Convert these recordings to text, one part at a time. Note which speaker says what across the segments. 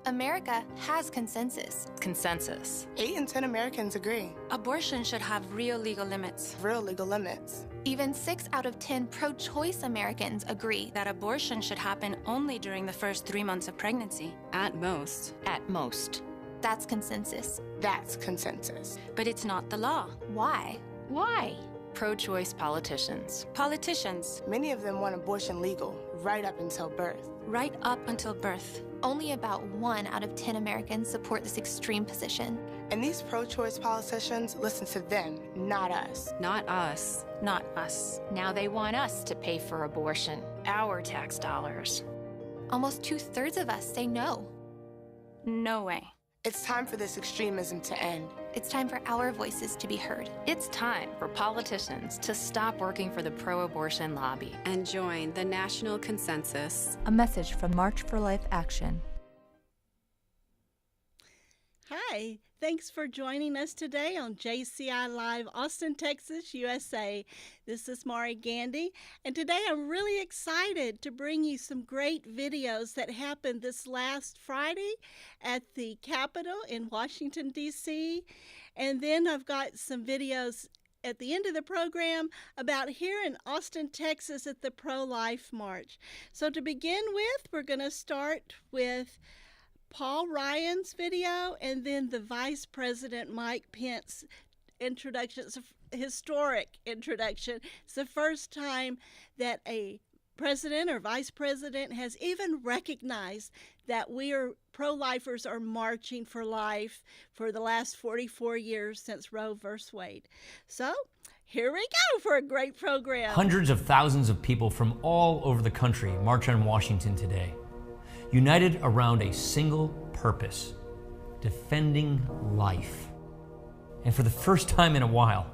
Speaker 1: America has consensus.
Speaker 2: Consensus.
Speaker 3: 8 in 10 Americans agree.
Speaker 4: Abortion should have real legal limits.
Speaker 3: Real legal limits.
Speaker 1: Even 6 out of 10 pro-choice Americans agree
Speaker 4: That abortion should happen only during the first 3 months of pregnancy.
Speaker 2: At most. At most.
Speaker 1: that's consensus.
Speaker 3: That's consensus.
Speaker 4: But it's not the law.
Speaker 1: Why?
Speaker 2: Why? Pro-choice politicians.
Speaker 4: Politicians,
Speaker 3: Many of them want abortion legal right up until birth.
Speaker 4: right up until birth.
Speaker 1: Only about 1 out of 10 Americans support this extreme position.
Speaker 3: And these pro-choice politicians listen to them, not us.
Speaker 2: Not us.
Speaker 4: Not us.
Speaker 2: Now they want us to pay for abortion. Our tax dollars.
Speaker 1: Almost 2/3 of us say no.
Speaker 4: No way.
Speaker 3: It's time for this extremism to end.
Speaker 1: It's time for our voices to be heard.
Speaker 2: It's time for politicians to stop working for the pro-abortion lobby.
Speaker 5: And join the national consensus.
Speaker 6: A message from March for Life Action.
Speaker 7: Hi, thanks for joining us today on JCI Live, Austin, Texas, USA. This is Mauri, Gandy, and today I'm really excited to bring you some great videos that happened this last Friday at the Capitol in Washington, D.C., and then I've got some videos at the end of the program about here in Austin, Texas at the Pro-Life March. So to begin with, we're going to start with Paul Ryan's video and then the Vice President Mike Pence introduction. It's a historic introduction. It's the first time that a president or vice president has even recognized that we are pro-lifers are marching for life for the last 44 years since Roe v. Wade. So here we go for a great program.
Speaker 8: Hundreds of thousands of people from all over the country march on Washington today, united around a single purpose: defending life. And for the first time in a while,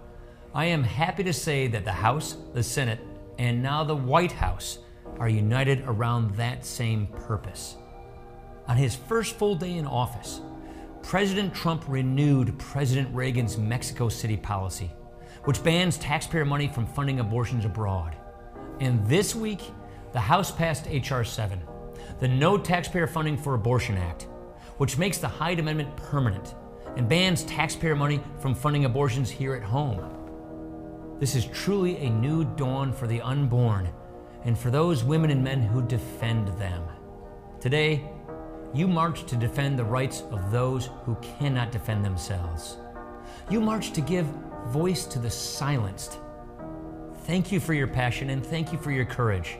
Speaker 8: I am happy to say that the House, the Senate, and now the White House are united around that same purpose. On his first full day in office, President Trump renewed President Reagan's Mexico City policy, which bans taxpayer money from funding abortions abroad. And this week, the House passed H.R. 7, the No Taxpayer Funding for Abortion Act, which makes the Hyde Amendment permanent and bans taxpayer money from funding abortions here at home. This is truly a new dawn for the unborn and for those women and men who defend them. Today, you march to defend the rights of those who cannot defend themselves. You march to give voice to the silenced. Thank you for your passion and thank you for your courage.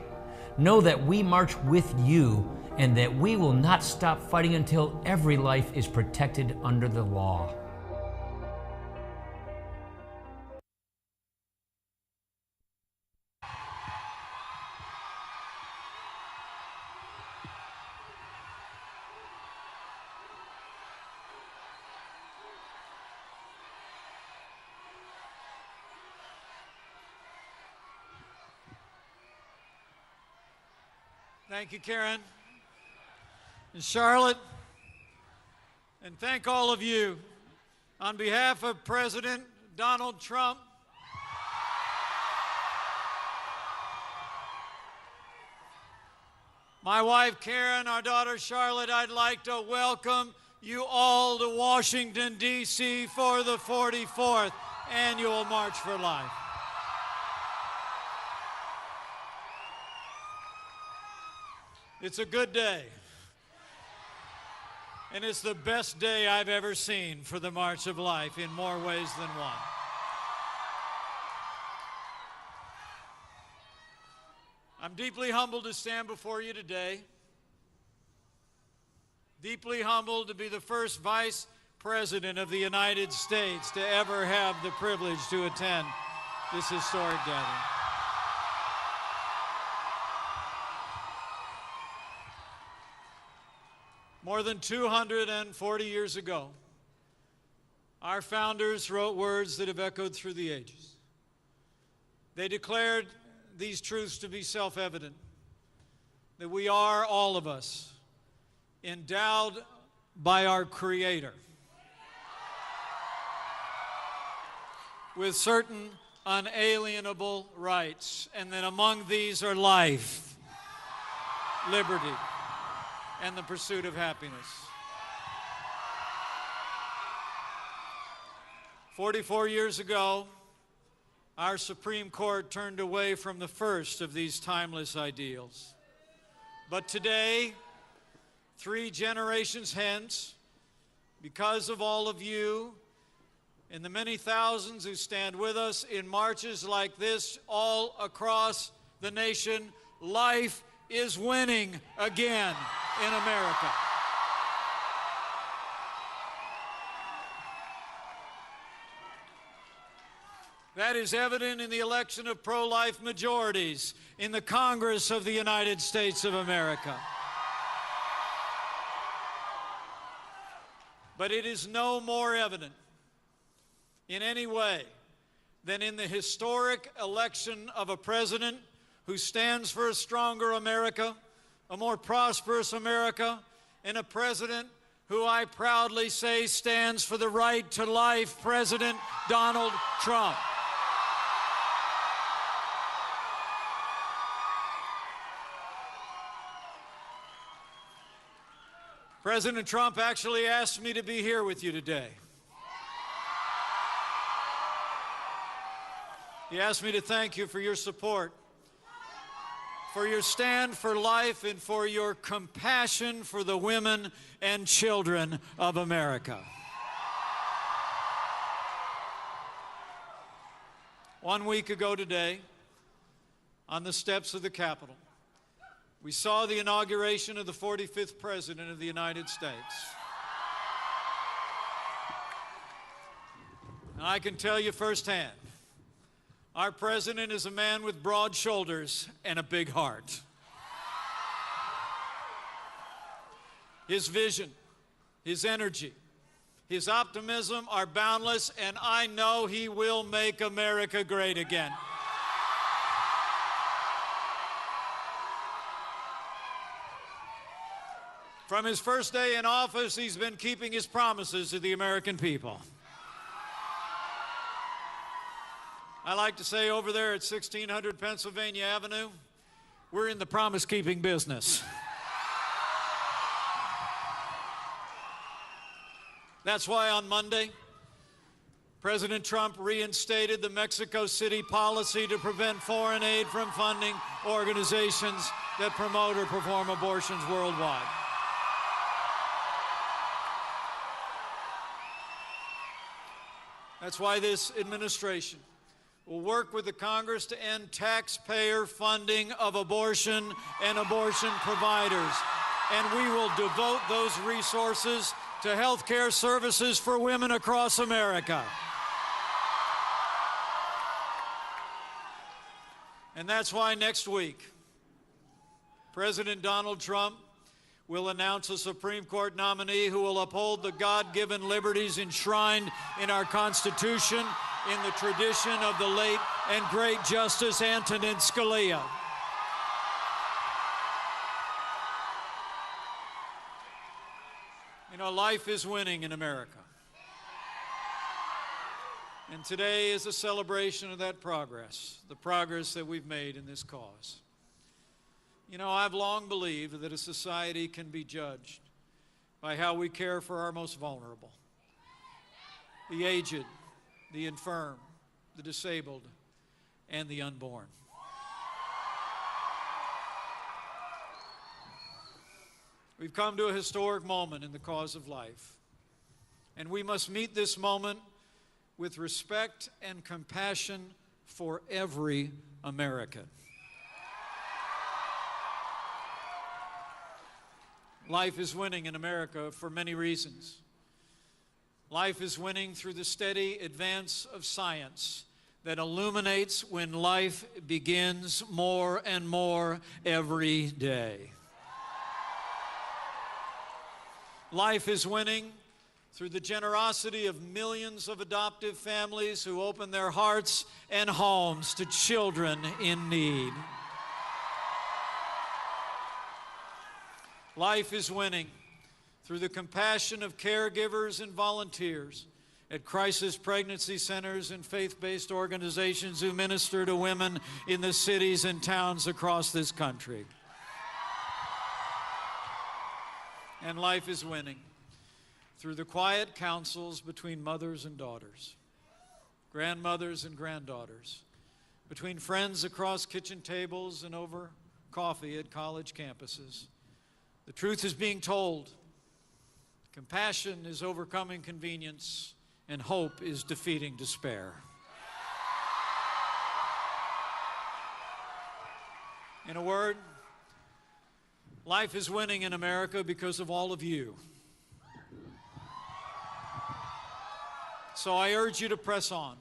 Speaker 8: Know that we march with you and that we will not stop fighting until every life is protected under the law.
Speaker 9: Thank you, Karen and Charlotte, and thank all of you. On behalf of President Donald Trump, my wife Karen, our daughter Charlotte, I'd like to welcome you all to Washington, D.C. for the 44th Annual March for Life. It's a good day, and it's the best day I've ever seen for the March of Life in more ways than one. I'm deeply humbled to stand before you today, deeply humbled to be the first Vice President of the United States to ever have the privilege to attend this historic gathering. More than 240 years ago, our founders wrote words that have echoed through the ages. They declared these truths to be self-evident, that we are, all of us, endowed by our Creator with certain unalienable rights, and that among these are life, liberty, and the pursuit of happiness. 44 years ago, our Supreme Court turned away from the first of these timeless ideals. But today, 3 generations hence, because of all of you and the many thousands who stand with us in marches like this all across the nation, life is winning again in America. That is evident in the election of pro-life majorities in the Congress of the United States of America. But it is no more evident in any way than in the historic election of a president who stands for a stronger America, a more prosperous America, and a president who I proudly say stands for the right to life, President Donald Trump. President Trump actually asked me to be here with you today. He asked me to thank you for your support, for your stand for life, and for your compassion for the women and children of America. One week ago today, on the steps of the Capitol, we saw the inauguration of the 45th President of the United States. And I can tell you firsthand, our President is a man with broad shoulders and a big heart. His vision, his energy, his optimism are boundless, and I know he will make America great again. From his first day in office, he's been keeping his promises to the American people. I like to say over there at 1600 Pennsylvania Avenue, we're in the promise-keeping business. That's why on Monday, President Trump reinstated the Mexico City policy to prevent foreign aid from funding organizations that promote or perform abortions worldwide. That's why this administration will work with the Congress to end taxpayer funding of abortion and abortion providers. And we will devote those resources to health care services for women across America. And that's why next week, President Donald Trump will announce a Supreme Court nominee who will uphold the God-given liberties enshrined in our Constitution in the tradition of the late and great Justice Antonin Scalia. You know, life is winning in America. And today is a celebration of that progress, the progress that we've made in this cause. You know, I've long believed that a society can be judged by how we care for our most vulnerable, the aged, the infirm, the disabled, and the unborn. We've come to a historic moment in the cause of life, and we must meet this moment with respect and compassion for every American. Life is winning in America for many reasons. Life is winning through the steady advance of science that illuminates when life begins more and more every day. Life is winning through the generosity of millions of adoptive families who open their hearts and homes to children in need. Life is winning through the compassion of caregivers and volunteers at crisis pregnancy centers and faith-based organizations who minister to women in the cities and towns across this country. And life is winning through the quiet counsels between mothers and daughters, grandmothers and granddaughters, between friends across kitchen tables and over coffee at college campuses. The truth is being told. Compassion is overcoming convenience, and hope is defeating despair. In a word, life is winning in America because of all of you. So I urge you to press on.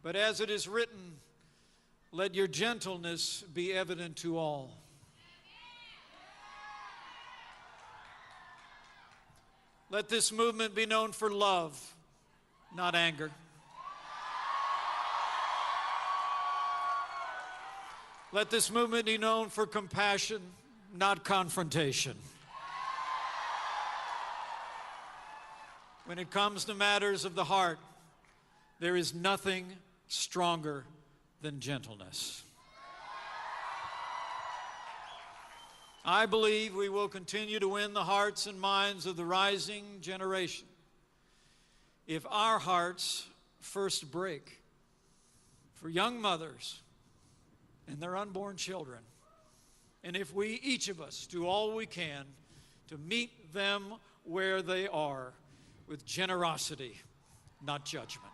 Speaker 9: But as it is written, let your gentleness be evident to all. Let this movement be known for love, not anger. Let this movement be known for compassion, not confrontation. When it comes to matters of the heart, there is nothing stronger than gentleness. I believe we will continue to win the hearts and minds of the rising generation if our hearts first break for young mothers and their unborn children, and if we, each of us, do all we can to meet them where they are with generosity, not judgment.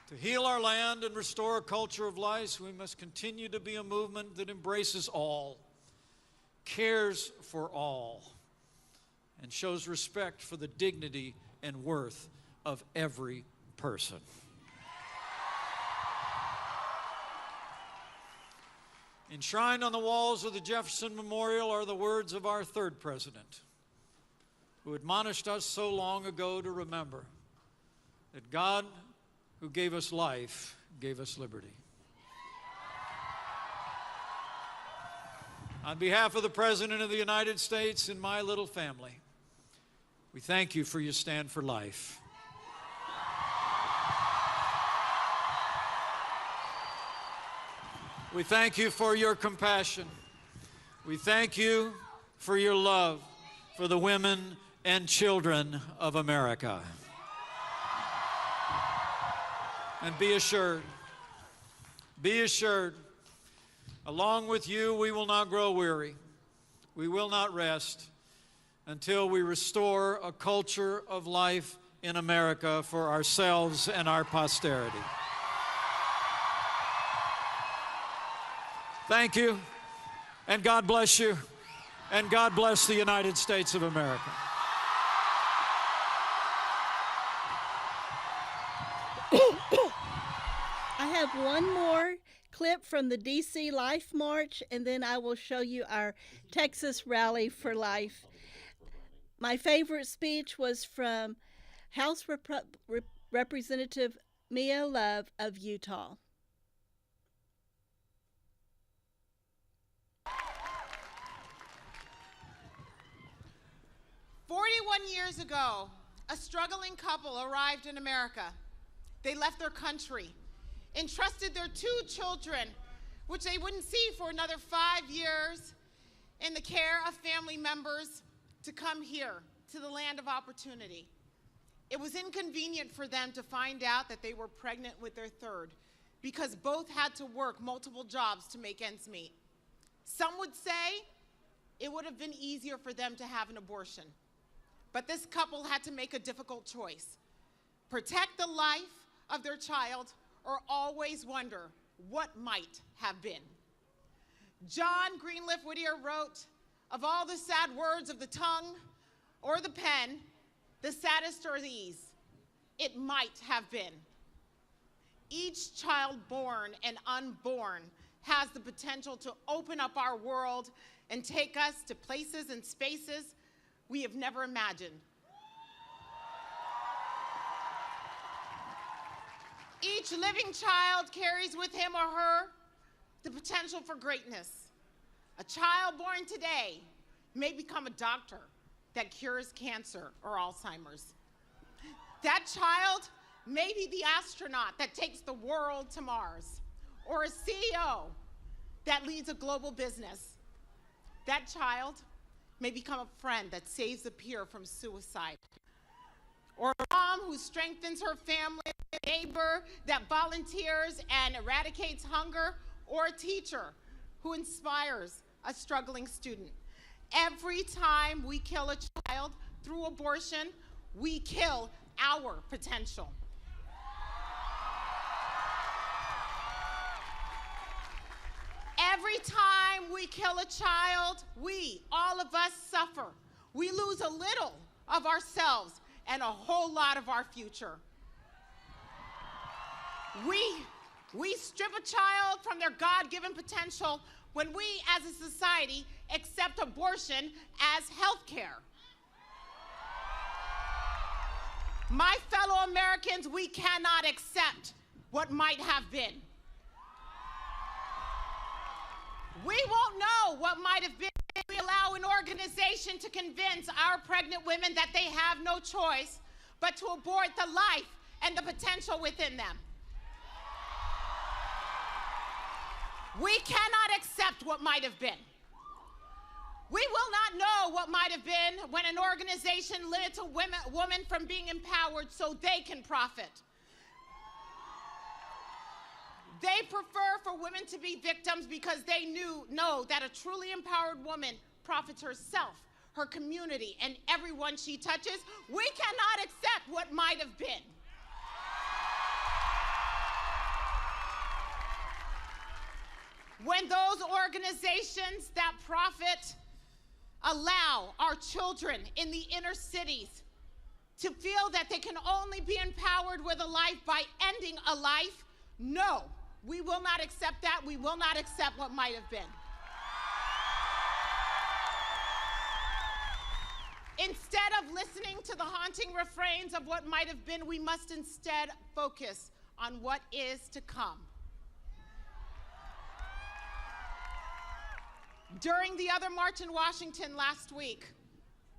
Speaker 9: To heal our land and restore a culture of life, we must continue to be a movement that embraces all, cares for all, and shows respect for the dignity and worth of every person. Enshrined on the walls of the Jefferson Memorial are the words of our third president, who admonished us so long ago to remember that God, who gave us life, gave us liberty. On behalf of the President of the United States and my little family, we thank you for your stand for life. We thank you for your compassion. We thank you for your love for the women and children of America. And be assured, along with you, we will not grow weary. We will not rest until we restore a culture of life in America for ourselves and our posterity. Thank you, and God bless you, and God bless the United States of America.
Speaker 7: I have one more clip from the D.C. Life March, and then I will show you our Texas Rally for Life. My favorite speech was from House Representative Mia Love of Utah.
Speaker 10: Years ago, a struggling couple arrived in America. They left their country, entrusted their 2 children, which they wouldn't see for another 5 years, in the care of family members to come here to the land of opportunity. It was inconvenient for them to find out that they were pregnant with their 3rd because both had to work multiple jobs to make ends meet. Some would say it would have been easier for them to have an abortion. But this couple had to make a difficult choice: protect the life of their child or always wonder what might have been. John Greenleaf Whittier wrote, "Of all the sad words of the tongue or the pen, the saddest are these: it might have been." Each child born and unborn has the potential to open up our world and take us to places and spaces we have never imagined. Each living child carries with him or her the potential for greatness. A child born today may become a doctor that cures cancer or Alzheimer's. That child may be the astronaut that takes the world to Mars, or a CEO that leads a global business. That child may become a friend that saves a peer from suicide. Or a mom who strengthens her family, a neighbor that volunteers and eradicates hunger, or a teacher who inspires a struggling student. Every time we kill a child through abortion, we kill our potential. Every time we kill a child, we, all of us, suffer. We lose a little of ourselves and a whole lot of our future. We strip a child from their God-given potential when we, as a society, accept abortion as health care. My fellow Americans, we cannot accept what might have been. We won't know what might have been if we allow an organization to convince our pregnant women that they have no choice but to abort the life and the potential within them. We cannot accept what might have been. We will not know what might have been when an organization limits a woman from being empowered so they can profit. They prefer for women to be victims because they know that a truly empowered woman profits herself, her community, and everyone she touches. We cannot accept what might have been. When those organizations that profit allow our children in the inner cities to feel that they can only be empowered with a life by ending a life, no, we will not accept that. We will not accept what might have been. Instead of listening to the haunting refrains of what might have been, we must instead focus on what is to come. During the other march in Washington last week,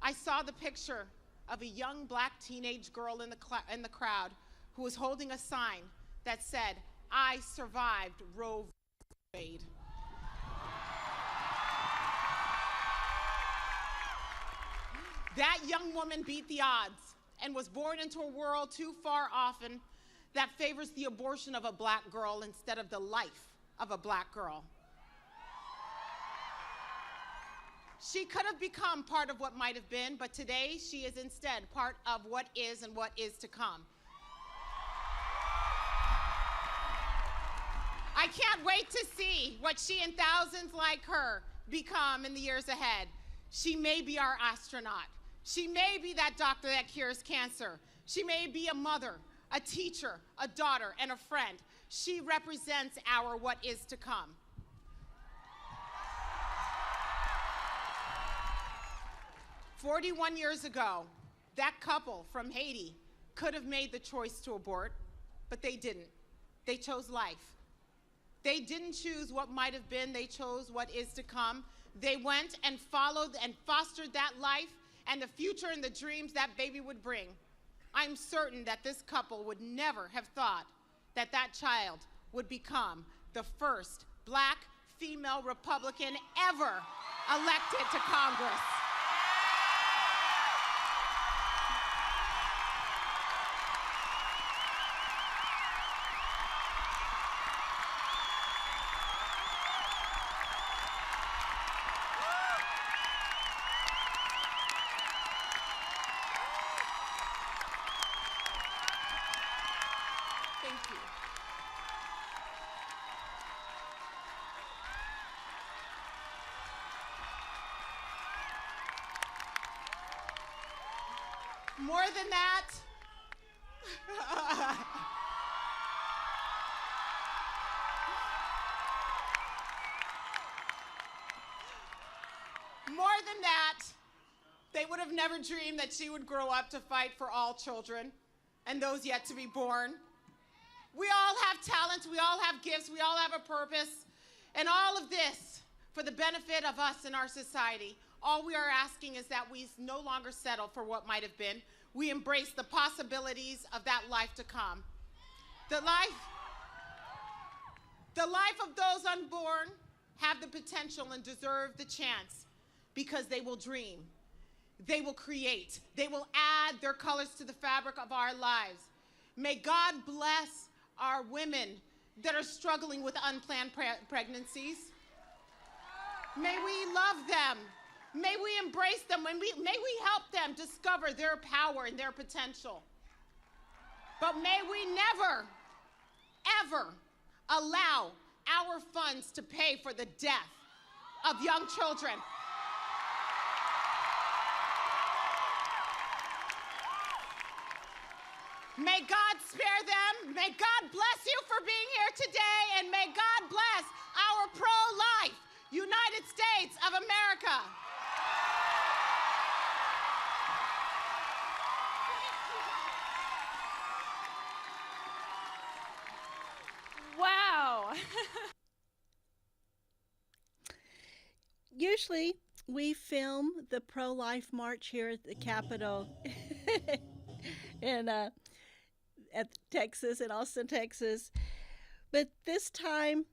Speaker 10: I saw the picture of a young black teenage girl in the crowd who was holding a sign that said, "I survived Roe v. Wade." That young woman beat the odds and was born into a world too far often that favors the abortion of a black girl instead of the life of a black girl. She could have become part of what might have been, but today she is instead part of what is and what is to come. I can't wait to see what she and thousands like her become in the years ahead. She may be our astronaut. She may be that doctor that cures cancer. She may be a mother, a teacher, a daughter, and a friend. She represents our what is to come. "41 years ago, that couple from Haiti could have made the choice to abort, but they didn't. They chose life. They didn't choose what might have been, they chose what is to come. They went and followed and fostered that life and the future and the dreams that baby would bring. I'm certain that this couple would never have thought that that child would become the first black female Republican ever elected to Congress. Thank you. More than that, they would have never dreamed that she would grow up to fight for all children and those yet to be born. We all have talents, we all have gifts, we all have a purpose, and all of this for the benefit of us and our society. All we are asking is that we no longer settle for what might have been. We embrace the possibilities of that life to come. The life of those unborn have the potential and deserve the chance because they will dream. They will create. They will add their colors to the fabric of our lives. May God bless our women that are struggling with unplanned pregnancies. May we love them. May we embrace them. May we help them discover their power and their potential. But may we never, ever allow our funds to pay for the death of young children. May God spare them. May God bless you for being here today, and may God bless our pro-life United States of America.
Speaker 2: Wow.
Speaker 7: Usually we film the pro-life march here at the Capitol in at Texas, in Austin, Texas. But this time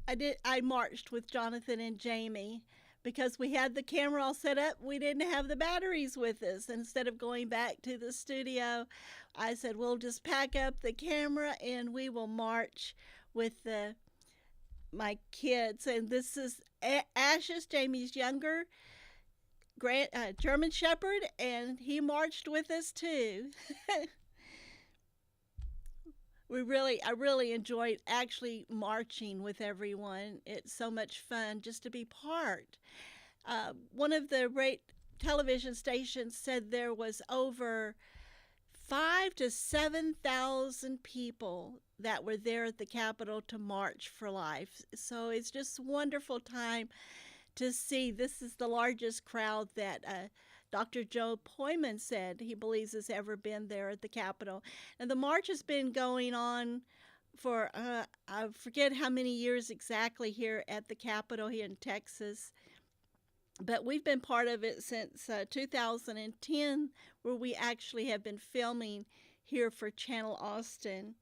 Speaker 7: I marched with Jonathan and Jamie because we had the camera all set up. We didn't have the batteries with us. Instead of going back to the studio, I said, we'll just pack up the camera and we will march with my kids. And this is Ashes, Jamie's younger German Shepherd, and he marched with us too. I really enjoyed actually marching with everyone. It's so much fun just to be part. One of the television stations said there was over 5,000 to 7,000 people that were there at the Capitol to march for life. So it's just a wonderful time to see. This is the largest crowd that Dr. Joe Poyman said he believes has ever been there at the Capitol. And the march has been going on for, I forget how many years exactly here at the Capitol here in Texas. But we've been part of it since 2010, where we actually have been filming here for Channel Austin.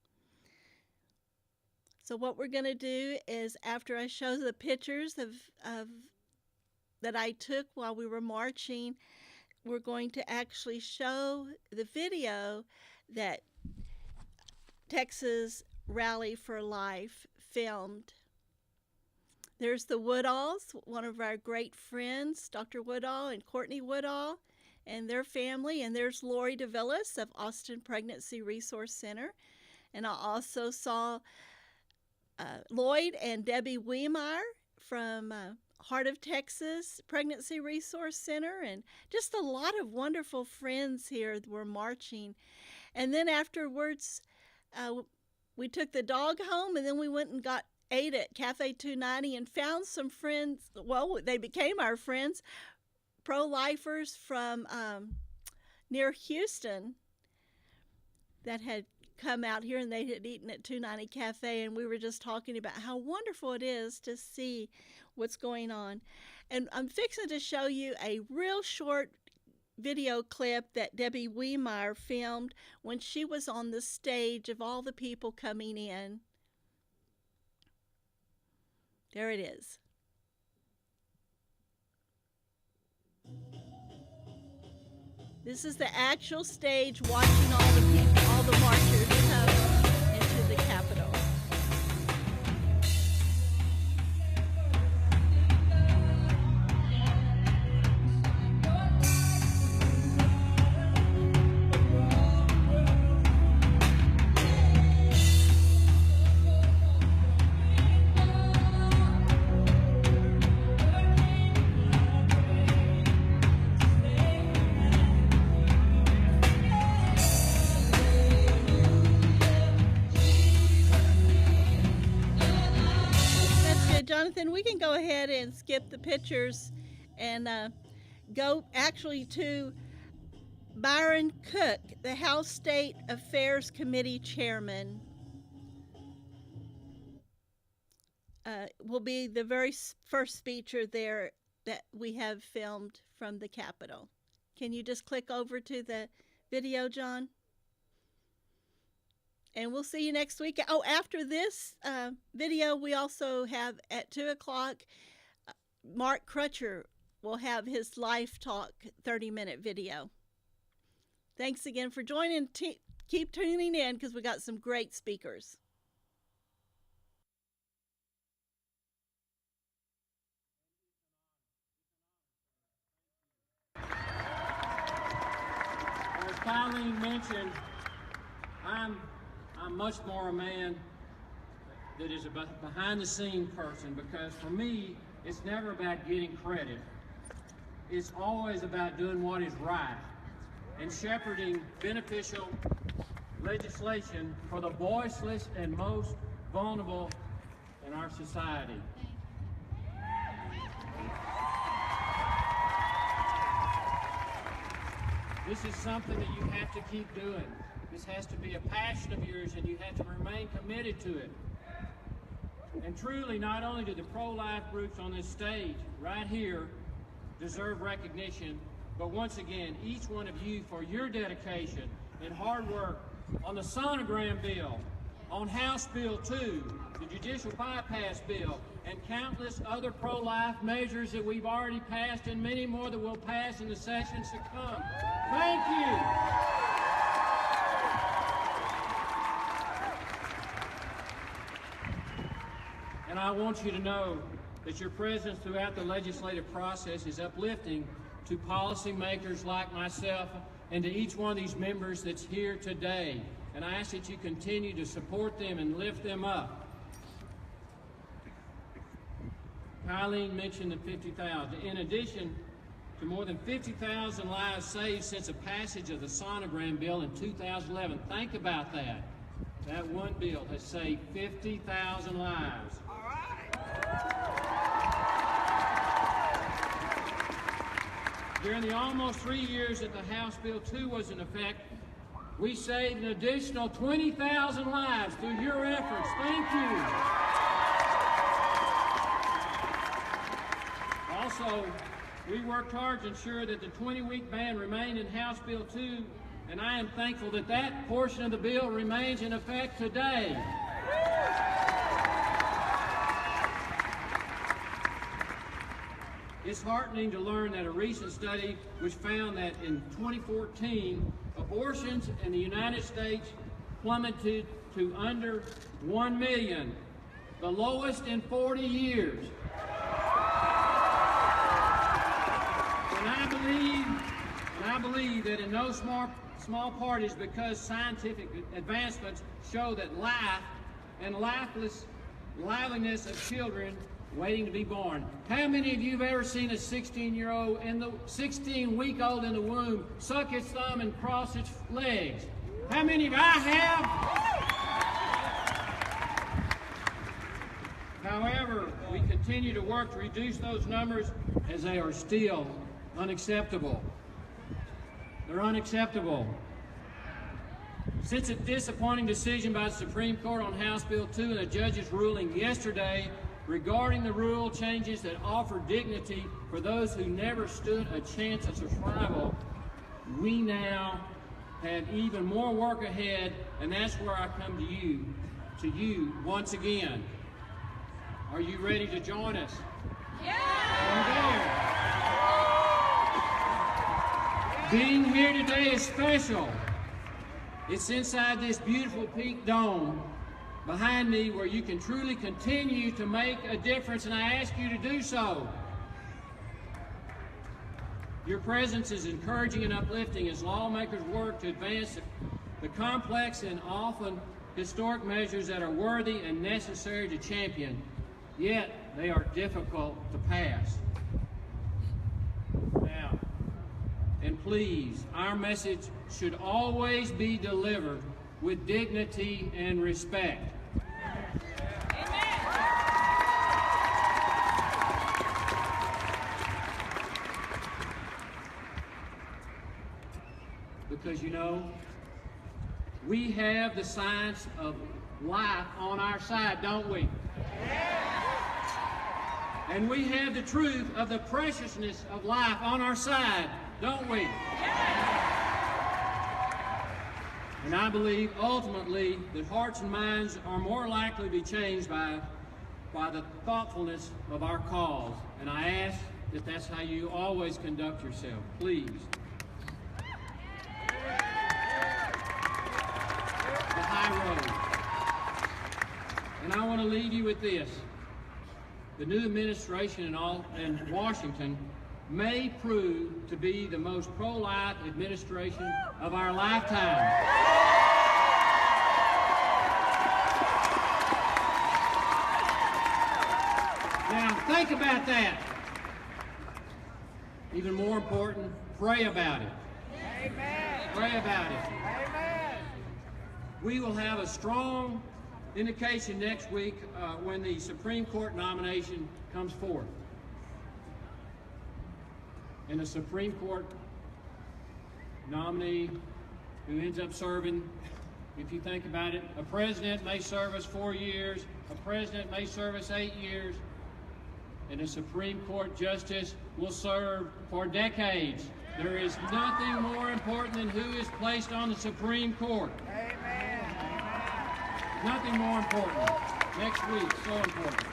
Speaker 7: So what we're going to do is, after I show the pictures of that I took while we were marching, we're going to actually show the video that Texas Rally for Life filmed. There's the Woodalls, one of our great friends, Dr. Woodall and Courtney Woodall and their family. And there's Lori DeVillis of Austin Pregnancy Resource Center. And I also saw Lloyd and Debbie Wiemeyer from Heart of Texas Pregnancy Resource Center, and just a lot of wonderful friends here were marching. And then afterwards, we took the dog home, and then we went and ate at Cafe 290 and found some friends. Well, they became our friends, pro-lifers from near Houston that had come out here, and they had eaten at 290 Cafe, and we were just talking about how wonderful it is to see what's going on. And I'm fixing to show you a real short video clip that Debbie Wiemeyer filmed when she was on the stage of all the people coming in. There it is. This is the actual stage, watching all the people, all the marchers come into the Capitol. Jonathan, we can go ahead and skip the pictures and go actually to Byron Cook, the House State Affairs Committee Chairman. Will be the very first speaker there that we have filmed from the Capitol. Can you just click over to the video, John? And we'll see you next week. Oh, after this video, we also have at 2 o'clock, Mark Crutcher will have his Life Talk 30-minute video. Thanks again for joining. Keep tuning in because we got some great speakers.
Speaker 11: As Colleen mentioned, I'm much more a man that is a behind-the-scene person, because for me, it's never about getting credit. It's always about doing what is right and shepherding beneficial legislation for the voiceless and most vulnerable in our society. This is something that you have to keep doing. This has to be a passion of yours, and you have to remain committed to it. And truly, not only do the pro-life groups on this stage right here deserve recognition, but once again, each one of you for your dedication and hard work on the sonogram bill, on House Bill 2, the judicial bypass bill, and countless other pro-life measures that we've already passed, and many more that we'll pass in the sessions to come. Thank you. And I want you to know that your presence throughout the legislative process is uplifting to policymakers like myself and to each one of these members that's here today. And I ask that you continue to support them and lift them up. Colleen mentioned the 50,000. In addition to more than 50,000 lives saved since the passage of the sonogram bill in 2011, think about that. That one bill has saved 50,000 lives. During the almost 3 years that the House Bill 2 was in effect, we saved an additional 20,000 lives through your efforts. Thank you. Also, we worked hard to ensure that the 20-week ban remained in House Bill 2, and I am thankful that that portion of the bill remains in effect today. It's heartening to learn that a recent study which found that in 2014, abortions in the United States plummeted to under 1 million, the lowest in 40 years. And I believe that in no small part is because scientific advancements show that life and liveliness of children waiting to be born. How many of you have ever seen a 16-year-old and the 16-week-old in the womb suck its thumb and cross its legs? How many of you? I have. However, we continue to work to reduce those numbers as they are still unacceptable. They're unacceptable. Since a disappointing decision by the Supreme Court on House Bill 2 and a judge's ruling yesterday regarding the rule changes that offer dignity for those who never stood a chance of survival, we now have even more work ahead, and that's where I come to you once again. Are you ready to join us? Yeah! Being here today is special. It's inside this beautiful peak dome behind me where you can truly continue to make a difference, and I ask you to do so. Your presence is encouraging and uplifting as lawmakers work to advance the complex and often historic measures that are worthy and necessary to champion, yet they are difficult to pass. Now, and please, our message should always be delivered with dignity and respect. Because, you know, we have the science of life on our side, don't we? And we have the truth of the preciousness of life on our side, don't we? And I believe ultimately that hearts and minds are more likely to be changed by the thoughtfulness of our cause. And I ask that that's how you always conduct yourself. Please. The high road. And I want to leave you with this. The new administration in Washington may prove to be the most pro-life administration of our lifetime. Now, think about that. Even more important, pray about it. Amen. Pray about it. Amen. We will have a strong indication next week when the Supreme Court nomination comes forth. And the Supreme Court nominee who ends up serving, if you think about it, a president may serve us 4 years, a president may serve us 8 years, and a Supreme Court justice will serve for decades. There is nothing more important than who is placed on the Supreme Court. Amen. Nothing more important. Next week, so important.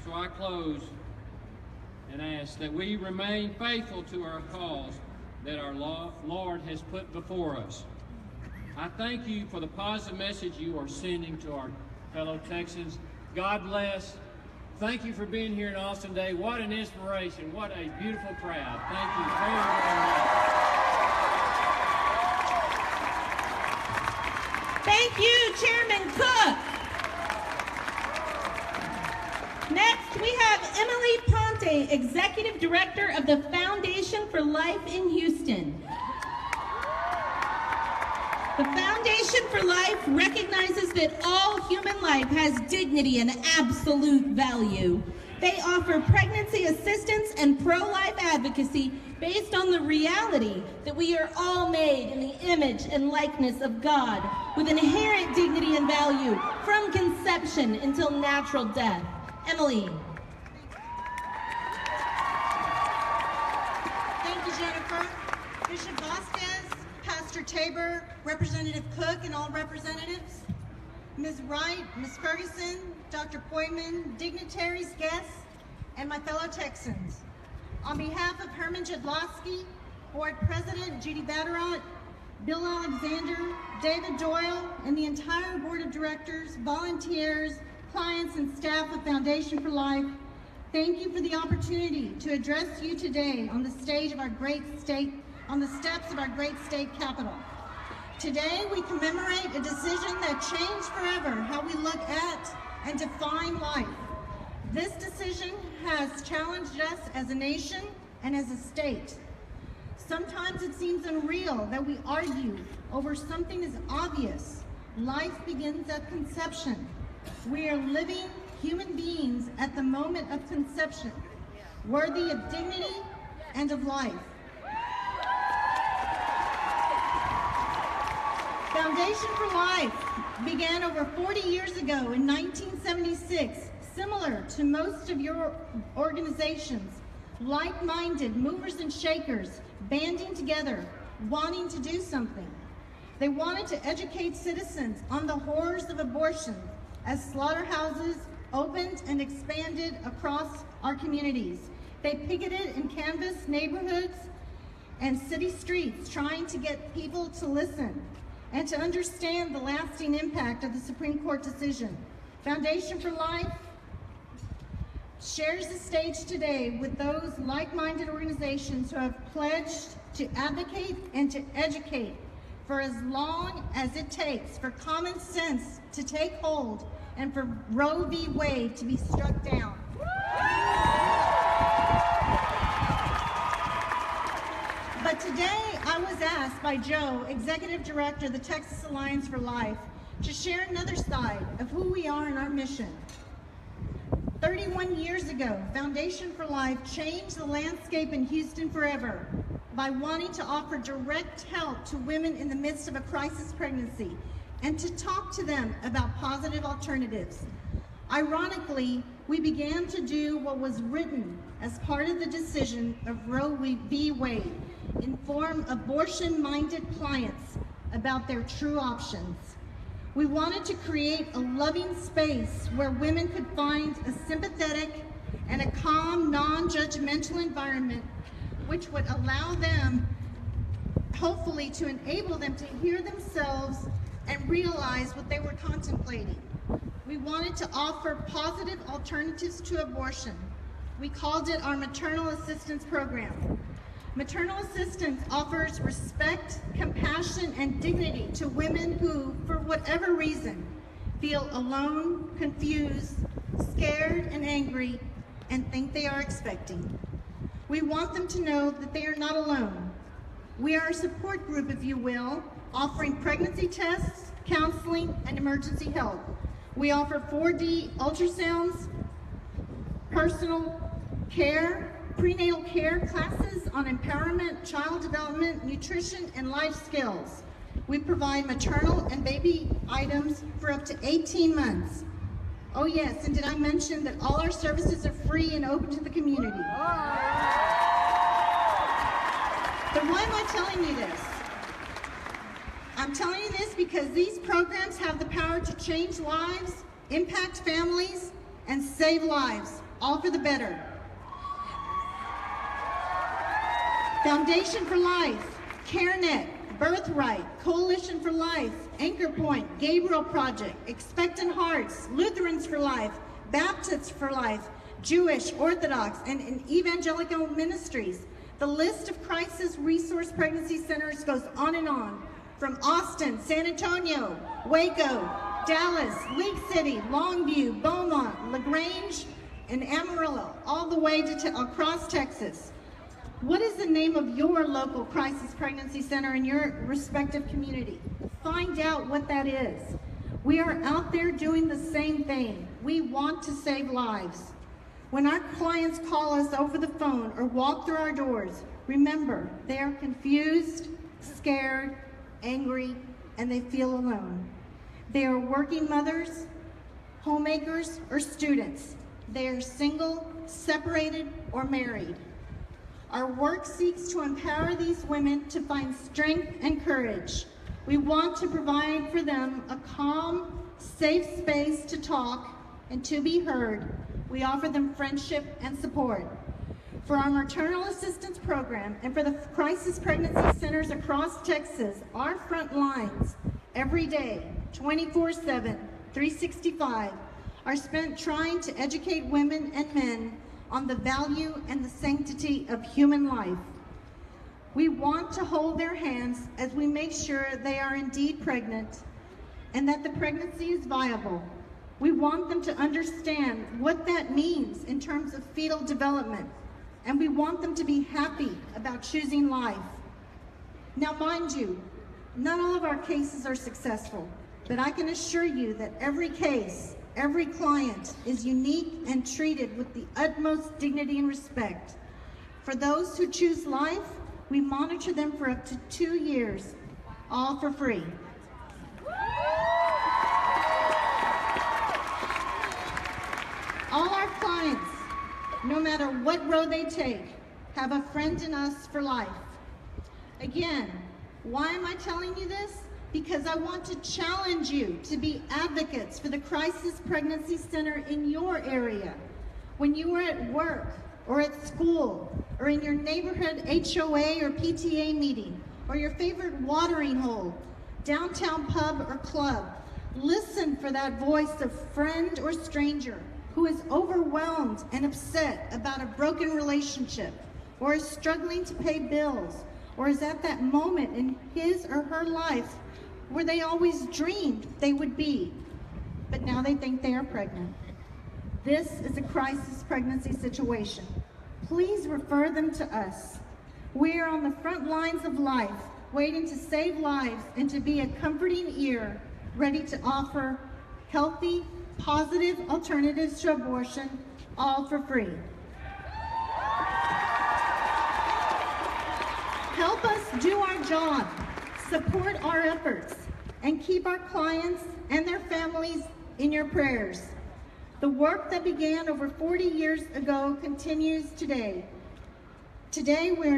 Speaker 11: So I close and ask that we remain faithful to our cause that our Lord has put before us. I thank you for the positive message you are sending to our fellow Texans. God bless. Thank you for being here in Austin today. What an inspiration. What a beautiful crowd. Thank you very, very much.
Speaker 12: Thank you, Chairman Cook. Next, we have Emily Ponte, Executive Director of the Foundation for Life in Houston. The Foundation for Life recognizes that all human life has dignity and absolute value. They offer pregnancy assistance and pro-life advocacy based on the reality that we are all made in the image and likeness of God with inherent dignity and value from conception until natural death. Emily.
Speaker 13: Thank you, Jennifer. Bishop Vasquez, Pastor Tabor, Representative Cook, and all representatives, Ms. Wright, Ms. Ferguson, Dr. Poyman, dignitaries, guests, and my fellow Texans. On behalf of Herman Jedlowski, Board President Judy Batterat, Bill Alexander, David Doyle, and the entire Board of Directors, volunteers, clients, and staff of Foundation for Life, thank you for the opportunity to address you today on the stage of our great state, on the steps of our great state capitol. Today, we commemorate a decision that changed forever how we look at and define life. This decision has challenged us as a nation and as a state. Sometimes it seems unreal that we argue over something as obvious. Life begins at conception. We are living human beings at the moment of conception, worthy of dignity and of life. Foundation for Life began over 40 years ago in 1976, similar to most of your organizations, like-minded movers and shakers banding together, wanting to do something. They wanted to educate citizens on the horrors of abortion as slaughterhouses opened and expanded across our communities. They picketed and canvassed neighborhoods and city streets trying to get people to listen and to understand the lasting impact of the Supreme Court decision. Foundation for Life shares the stage today with those like-minded organizations who have pledged to advocate and to educate for as long as it takes for common sense to take hold and for Roe v. Wade to be struck down. But today I was asked by Joe, Executive Director of the Texas Alliance for Life, to share another side of who we are and our mission. 31 years ago, Foundation for Life changed the landscape in Houston forever by wanting to offer direct help to women in the midst of a crisis pregnancy and to talk to them about positive alternatives. Ironically, we began to do what was written as part of the decision of Roe v. Wade, inform abortion-minded clients about their true options. We wanted to create a loving space where women could find a sympathetic and a calm, non-judgmental environment which would allow them, hopefully, to enable them to hear themselves and realize what they were contemplating. We wanted to offer positive alternatives to abortion. We called it our maternal assistance program. Maternal assistance offers respect, compassion, and dignity to women who, for whatever reason, feel alone, confused, scared, and angry, and think they are expecting. We want them to know that they are not alone. We are a support group, if you will, offering pregnancy tests, counseling, and emergency help. We offer 4D ultrasounds, personal care, prenatal care classes on empowerment, child development, nutrition, and life skills. We provide maternal and baby items for up to 18 months. Oh yes, and did I mention that all our services are free and open to the community? But why am I telling you this? I'm telling you this because these programs have the power to change lives, impact families, and save lives, all for the better. Foundation for Life, CareNet, Birthright, Coalition for Life, Anchor Point, Gabriel Project, Expectant Hearts, Lutherans for Life, Baptists for Life, Jewish, Orthodox, and evangelical ministries. The list of crisis resource pregnancy centers goes on and on. From Austin, San Antonio, Waco, Dallas, League City, Longview, Beaumont, LaGrange, and Amarillo, all the way to across Texas. What is the name of your local crisis pregnancy center in your respective community? Find out what that is. We are out there doing the same thing. We want to save lives. When our clients call us over the phone or walk through our doors, remember, they are confused, scared, angry, and they feel alone. They are working mothers, homemakers, or students. They are single, separated, or married. Our work seeks to empower these women to find strength and courage. We want to provide for them a calm, safe space to talk and to be heard. We offer them friendship and support. For our maternal assistance program and for the crisis pregnancy centers across Texas, our front lines every day, 24/7, 365, are spent trying to educate women and men on the value and the sanctity of human life. We want to hold their hands as we make sure they are indeed pregnant and that the pregnancy is viable. We want them to understand what that means in terms of fetal development, and we want them to be happy about choosing life. Now, mind you, not all of our cases are successful, but I can assure you that every case, every client is unique and treated with the utmost dignity and respect. For those who choose life, we monitor them for up to 2 years, all for free. All our clients, no matter what road they take, have a friend in us for life. Again, why am I telling you this? Because I want to challenge you to be advocates for the Crisis Pregnancy Center in your area. When you are at work or at school or in your neighborhood HOA or PTA meeting or your favorite watering hole, downtown pub or club, listen for that voice of friend or stranger who is overwhelmed and upset about a broken relationship or is struggling to pay bills or is at that moment in his or her life where they always dreamed they would be, but now they think they are pregnant. This is a crisis pregnancy situation. Please refer them to us. We are on the front lines of life, waiting to save lives and to be a comforting ear, ready to offer healthy, positive alternatives to abortion, all for free. Help us do our job, support our efforts, and keep our clients and their families in your prayers. The work that began over 40 years ago continues today. Today we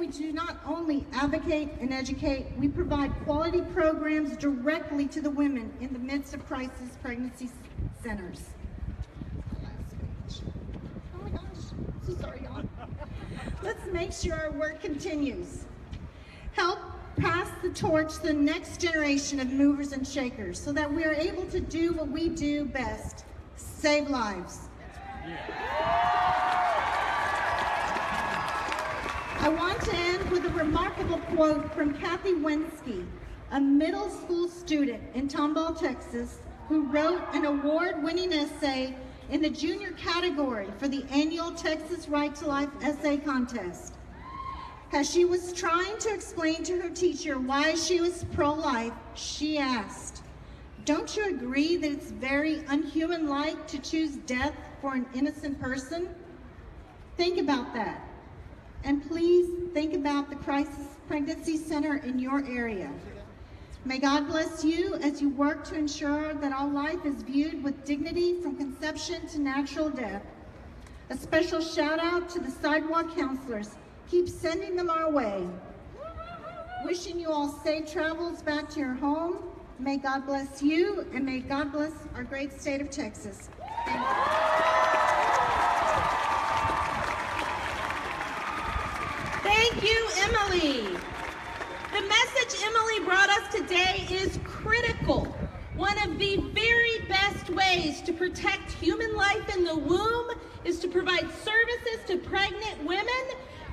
Speaker 13: do not only advocate and educate, we provide quality programs directly to the women in the midst of crisis pregnancy centers. So sorry, y'all. Let's make sure our work continues. Help pass the torch to the next generation of movers and shakers so that we are able to do what we do best, save lives. I want to end with a remarkable quote from Kathy Wensky, a middle school student in Tomball, Texas, who wrote an award-winning essay in the junior category for the annual Texas Right to Life essay contest. As she was trying to explain to her teacher why she was pro-life, she asked, "Don't you agree that it's very unhuman-like to choose death for an innocent person?" Think about that. And please think about the Crisis Pregnancy Center in your area. May God bless you as you work to ensure that all life is viewed with dignity from conception to natural death. A special shout out to the sidewalk counselors. Keep sending them our way. Wishing you all safe travels back to your home. May God bless you, and may God bless our great state of Texas. Thank you.
Speaker 12: Thank you, Emily. The message Emily brought us today is critical. One of the very best ways to protect human life in the womb is to provide services to pregnant women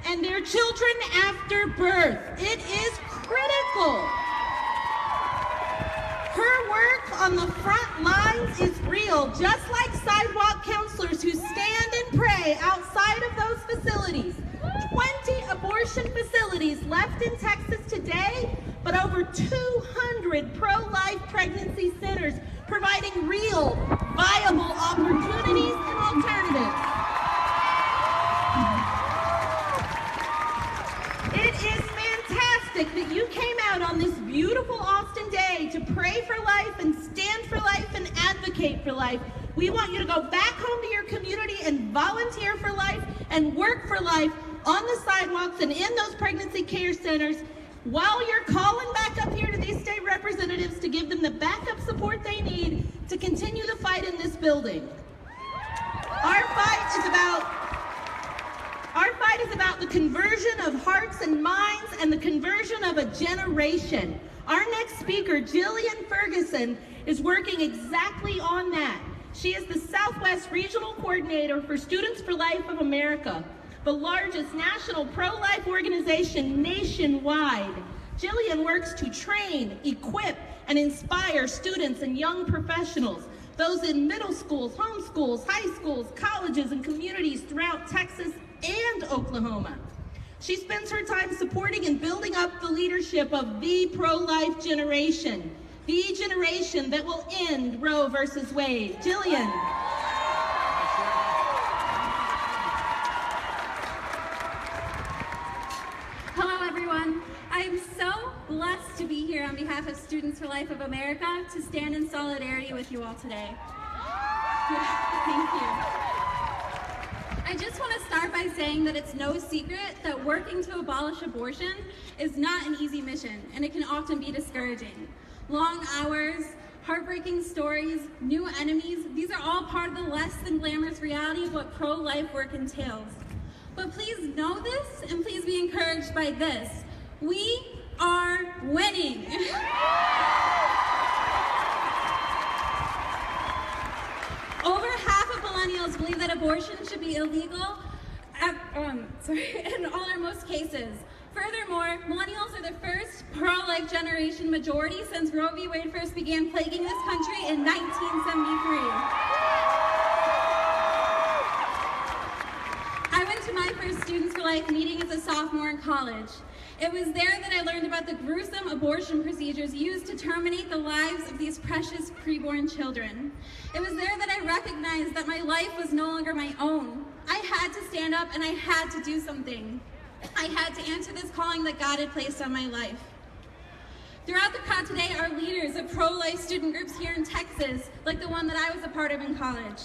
Speaker 12: and their children after birth. It is critical. Her work on the front lines is real, just like sidewalk counselors who stand and pray outside of those facilities. 20 abortion facilities left in Texas today, but over 200 pro-life pregnancy centers providing real, viable opportunities and alternatives. It is fantastic that you came out on this beautiful Austin day to pray for life and stand for life and advocate for life. We want you to go back home to your community and volunteer for life and work for life on the sidewalks and in those pregnancy care centers while you're calling back up here to these state representatives to give them the backup support they need to continue the fight in this building. Our fight is about the conversion of hearts and minds and the conversion of a generation. Our next speaker, Jillian Ferguson, is working exactly on that. She is the Southwest Regional Coordinator for Students for Life of America, the largest national pro-life organization nationwide. Jillian works to train, equip, and inspire students and young professionals, those in middle schools, homeschools, high schools, colleges, and communities throughout Texas and Oklahoma. She spends her time supporting and building up the leadership of the pro-life generation, the generation that will end Roe versus Wade. Jillian.
Speaker 14: Hello, everyone. I'm so blessed to be here on behalf of Students for Life of America to stand in solidarity with you all today. Thank you. I just want to start by saying that it's no secret that working to abolish abortion is not an easy mission, and it can often be discouraging. Long hours, heartbreaking stories, new enemies, these are all part of the less than glamorous reality of what pro-life work entails. But please know this, and please be encouraged by this. We are winning. Over half of millennials believe that abortion should be illegal in almost cases. Furthermore, millennials are the first pro-life generation majority since Roe v. Wade first began plaguing this country in 1973. I went to my first Students for Life meeting as a sophomore in college. It was there that I learned about the gruesome abortion procedures used to terminate the lives of these precious preborn children. It was there that I recognized that my life was no longer my own. I had to stand up and I had to do something. I had to answer this calling that God had placed on my life. Throughout the crowd today are leaders of pro-life student groups here in Texas, like the one that I was a part of in college.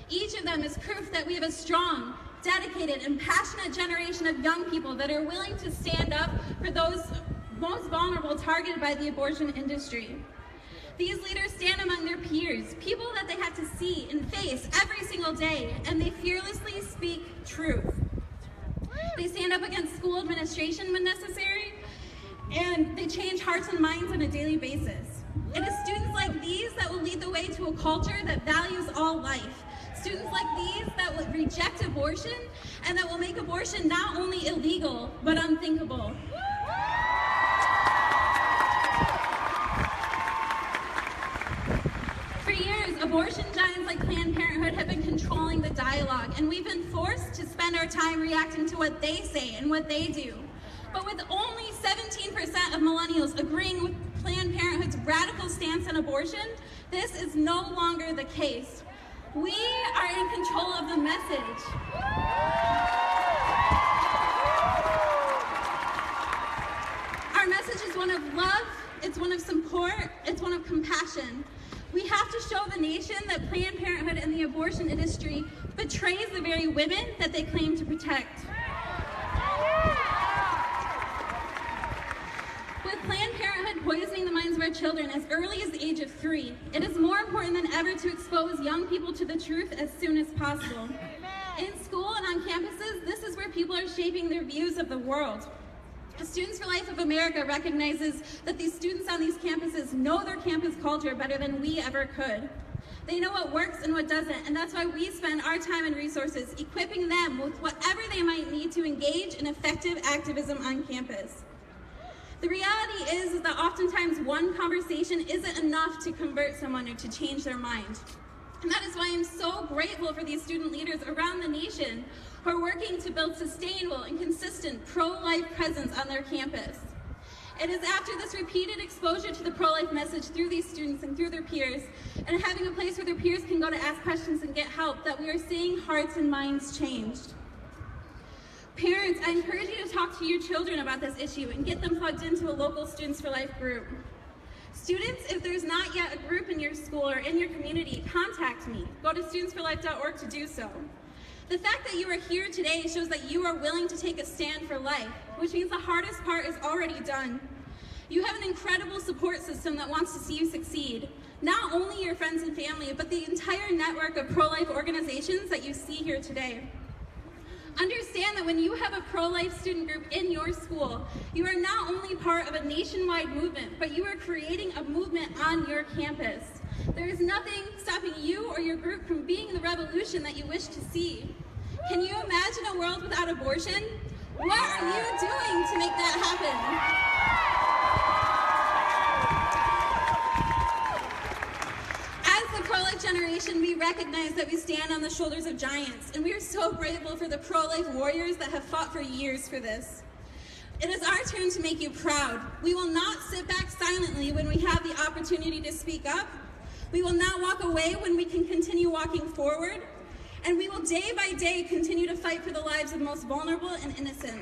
Speaker 14: Each of them is proof that we have a strong, dedicated, and passionate generation of young people that are willing to stand up for those most vulnerable targeted by the abortion industry. These leaders stand among their peers, people that they have to see and face every single day, and they fearlessly speak truth. They stand up against school administration when necessary, and they change hearts and minds on a daily basis. It is students like these that will lead the way to a culture that values all life. Students like these that will reject abortion and that will make abortion not only illegal, but unthinkable. For years, abortion giants like Planned Parenthood have been controlling the dialogue, and we've been forced to spend our time reacting to what they say and what they do. But with only 17% of millennials agreeing with Planned Parenthood's radical stance on abortion, this is no longer the case. We are in control of the message. Our message is one of love, it's one of support, it's one of compassion. We have to show the nation that Planned Parenthood and the abortion industry betrays the very women that they claim to protect. With Planned Parenthood poisoning the minds of our children as early as the age of 3, it is more important than ever to expose young people to the truth as soon as possible. In school and on campuses, this is where people are shaping their views of the world. Students for Life of America recognizes that these students on these campuses know their campus culture better than we ever could. They know what works and what doesn't, and that's why we spend our time and resources equipping them with whatever they might need to engage in effective activism on campus. The reality is that oftentimes one conversation isn't enough to convert someone or to change their mind. And that is why I'm so grateful for these student leaders around the nation who are working to build sustainable and consistent pro-life presence on their campus. It is after this repeated exposure to the pro-life message through these students and through their peers, and having a place where their peers can go to ask questions and get help, that we are seeing hearts and minds changed. Parents, I encourage you to talk to your children about this issue and get them plugged into a local Students for Life group. Students, if there's not yet a group in your school or in your community, contact me. Go to studentsforlife.org to do so. The fact that you are here today shows that you are willing to take a stand for life, which means the hardest part is already done. You have an incredible support system that wants to see you succeed. Not only your friends and family, but the entire network of pro-life organizations that you see here today. Understand that when you have a pro-life student group in your school, you are not only part of a nationwide movement, but you are creating a movement on your campus. There is nothing stopping you or your group from being the revolution that you wish to see. Can you imagine a world without abortion? What are you doing to make that happen? Pro-life generation, we recognize that we stand on the shoulders of giants, and we are so grateful for the pro-life warriors that have fought for years for this. It is our turn to make you proud. We will not sit back silently when we have the opportunity to speak up. We will not walk away when we can continue walking forward, and we will day by day continue to fight for the lives of the most vulnerable and innocent.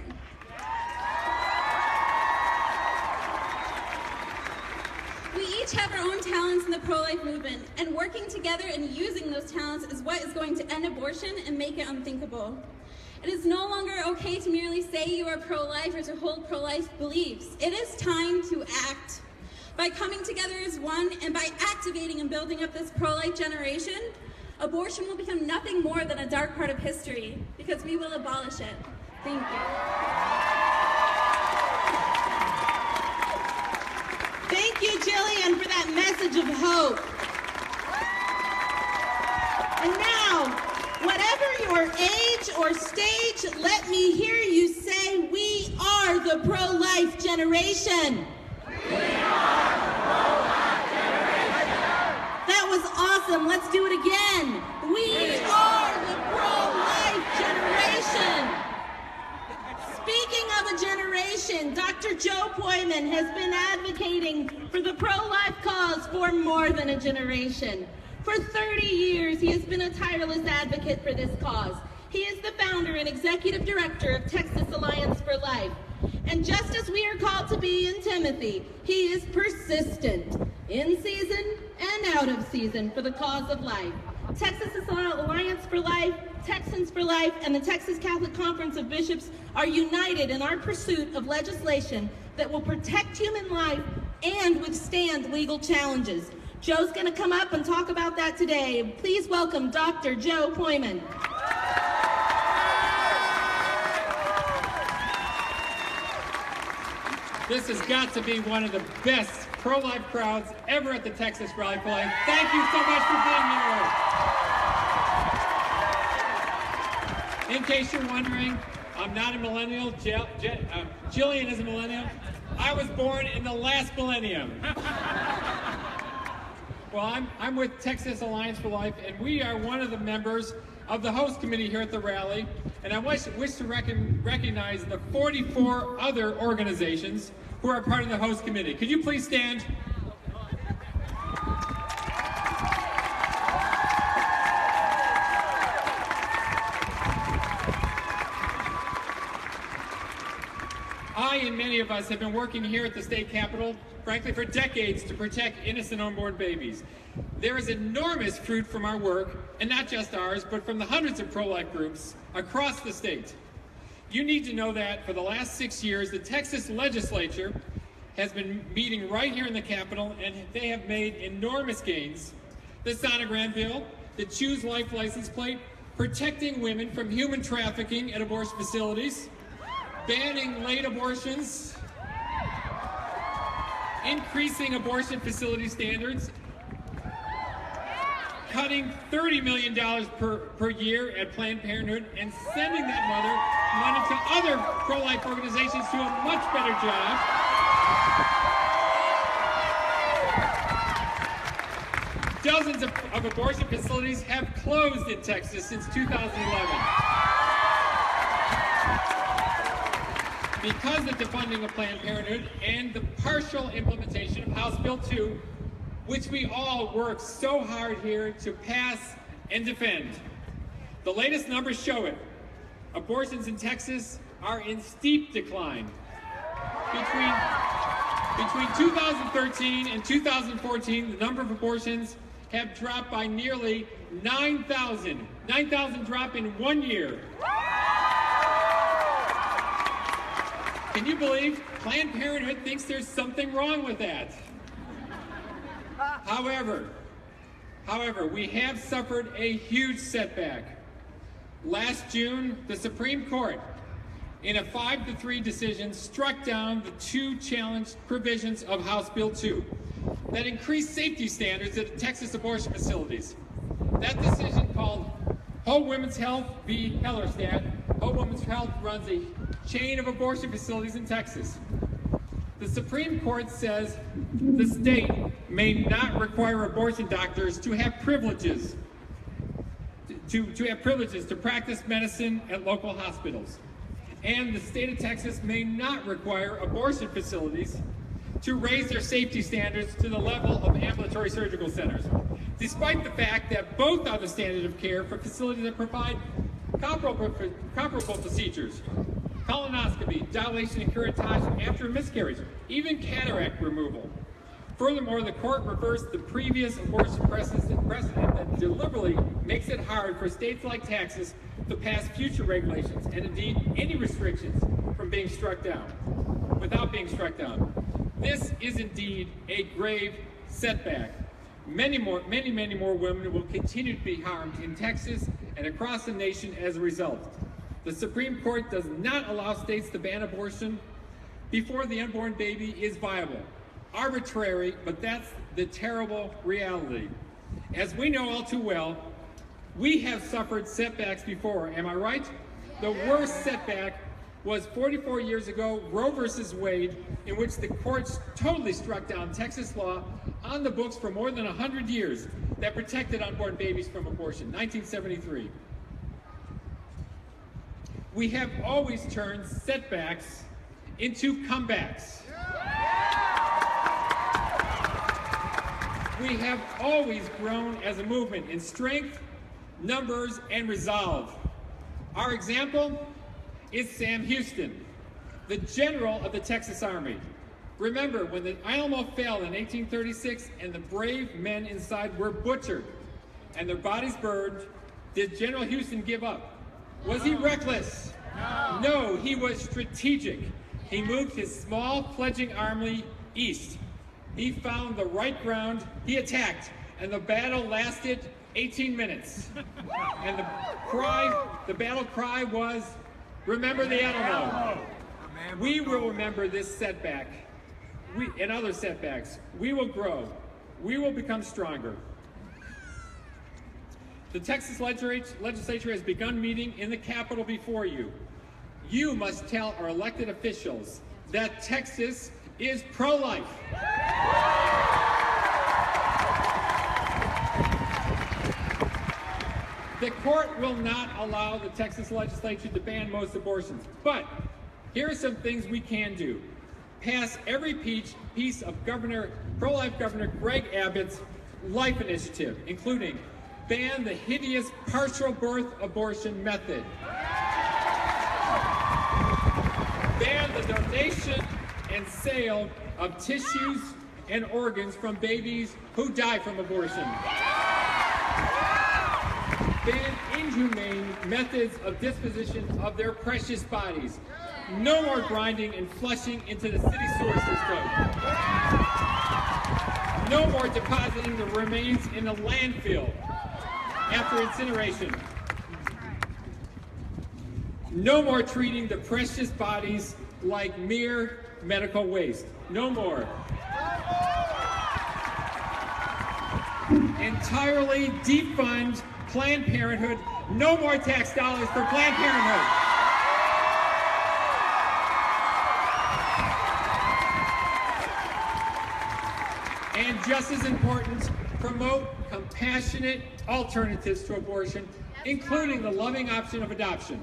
Speaker 14: We each have our own talents in the pro-life movement, and working together and using those talents is what is going to end abortion and make it unthinkable. It is no longer okay to merely say you are pro-life or to hold pro-life beliefs. It is time to act. By coming together as one and by activating and building up this pro-life generation, abortion will become nothing more than a dark part of history, because we will abolish it. Thank you.
Speaker 12: Thank you, Jillian, for that message of hope. And now, whatever your age or stage, let me hear you say, we are the pro-life generation. We are the pro-life generation. That was awesome. Let's do it again. We are the pro-life generation. Speaking of a generation, Dr. Joe Poyman has been advocating for the pro-life cause for more than a generation. For 30 years, he has been a tireless advocate for this cause. He is the founder and executive director of Texas Alliance for Life. And just as we are called to be in Timothy, he is persistent, in season and out of season for the cause of life. Texas Alliance for Life, Texans for Life, and the Texas Catholic Conference of Bishops are united in our pursuit of legislation that will protect human life and withstand legal challenges. Joe's going to come up and talk about that today. Please welcome Dr. Joe Poyman.
Speaker 11: This has got to be one of the best pro-life crowds ever at the Texas Rally for Life. Thank you so much for being here. In case you're wondering, I'm not a millennial. Jillian is a millennial. I was born in the last millennium. Well, I'm with Texas Alliance for Life, and we are one of the members of the host committee here at the rally. And I wish to recognize the 44 other organizations who are part of the host committee. Could you please stand? I and many of us have been working here at the state capitol, frankly, for decades to protect innocent unborn babies. There is enormous fruit from our work, and not just ours, but from the hundreds of pro-life groups across the state. You need to know that for the last 6 years, the Texas legislature has been meeting right here in the Capitol, and they have made enormous gains. The sonogram bill, the Choose Life license plate, protecting women from human trafficking at abortion facilities, banning late abortions, increasing abortion facility standards, cutting $30 million per year at Planned Parenthood, and sending that money to other pro-life organizations to a much better job. Dozens of abortion facilities have closed in Texas since 2011. Because of the defunding of Planned Parenthood and the partial implementation of House Bill 2, which we all work so hard here to pass and defend. The latest numbers show it. Abortions in Texas are in steep decline. Between 2013 and 2014, the number of abortions have dropped by nearly 9,000. 9,000 drop in 1 year. Can you believe Planned Parenthood thinks there's something wrong with that? However, we have suffered a huge setback. Last June, the Supreme Court, in a 5-3 decision, struck down the 2 challenged provisions of House Bill 2 that increased safety standards at Texas abortion facilities. That decision, called Whole Women's Health v. Hellerstedt, Whole Women's Health runs a chain of abortion facilities in Texas. The Supreme Court says the state may not require abortion doctors to have privileges to practice medicine at local hospitals. And the state of Texas may not require abortion facilities to raise their safety standards to the level of ambulatory surgical centers, despite the fact that both are the standard of care for facilities that provide comparable procedures: colonoscopy, dilation and curettage after a miscarriage, even cataract removal. Furthermore, the court reversed the previous abortion precedent that deliberately makes it hard for states like Texas to pass future regulations, and indeed any restrictions from being struck down, without being struck down. This is indeed a grave setback. Many more women will continue to be harmed in Texas and across the nation as a result. The Supreme Court does not allow states to ban abortion before the unborn baby is viable. Arbitrary, but that's the terrible reality. As we know all too well, we have suffered setbacks before, am I right? The worst setback was 44 years ago, Roe versus Wade, in which the courts totally struck down Texas law on the books for more than 100 years that protected unborn babies from abortion, 1973. We have always turned setbacks into comebacks. We have always grown as a movement in strength, numbers, and resolve. Our example is Sam Houston, the general of the Texas Army. Remember, when the Alamo fell in 1836 and the brave men inside were butchered and their bodies burned, did General Houston give up? Was he reckless? No, he was strategic. He moved his small fledgling army east, He found the right ground, he attacked, and the battle lasted 18 minutes. And the battle cry was, "Remember the Alamo." We will remember this setback and other setbacks. We will grow. We will become stronger. The Texas legislature has begun meeting in the Capitol before you. You must tell our elected officials that Texas is pro-life. The court will not allow the Texas legislature to ban most abortions, but here are some things we can do. Pass every piece of pro-life Governor Greg Abbott's life initiative, including ban the hideous partial birth abortion method, ban the donation and sale of tissues and organs from babies who die from abortion, ban inhumane methods of disposition of their precious bodies. No more grinding and flushing into the city sewer system. No more depositing the remains in a landfill after incineration. No more treating the precious bodies like mere medical waste. No more. Entirely defund Planned Parenthood. No more tax dollars for Planned Parenthood. And just as important, promote compassionate alternatives to abortion, including the loving option of adoption.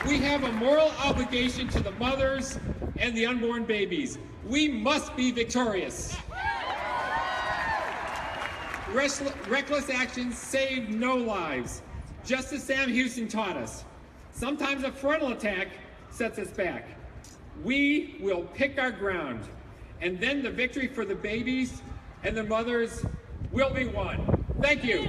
Speaker 11: We have a moral obligation to the mothers and the unborn babies. We must be victorious. Reckless actions save no lives. Just as Sam Houston taught us, sometimes a frontal attack sets us back. We will pick our ground, and then the victory for the babies and the mothers will be won. Thank you.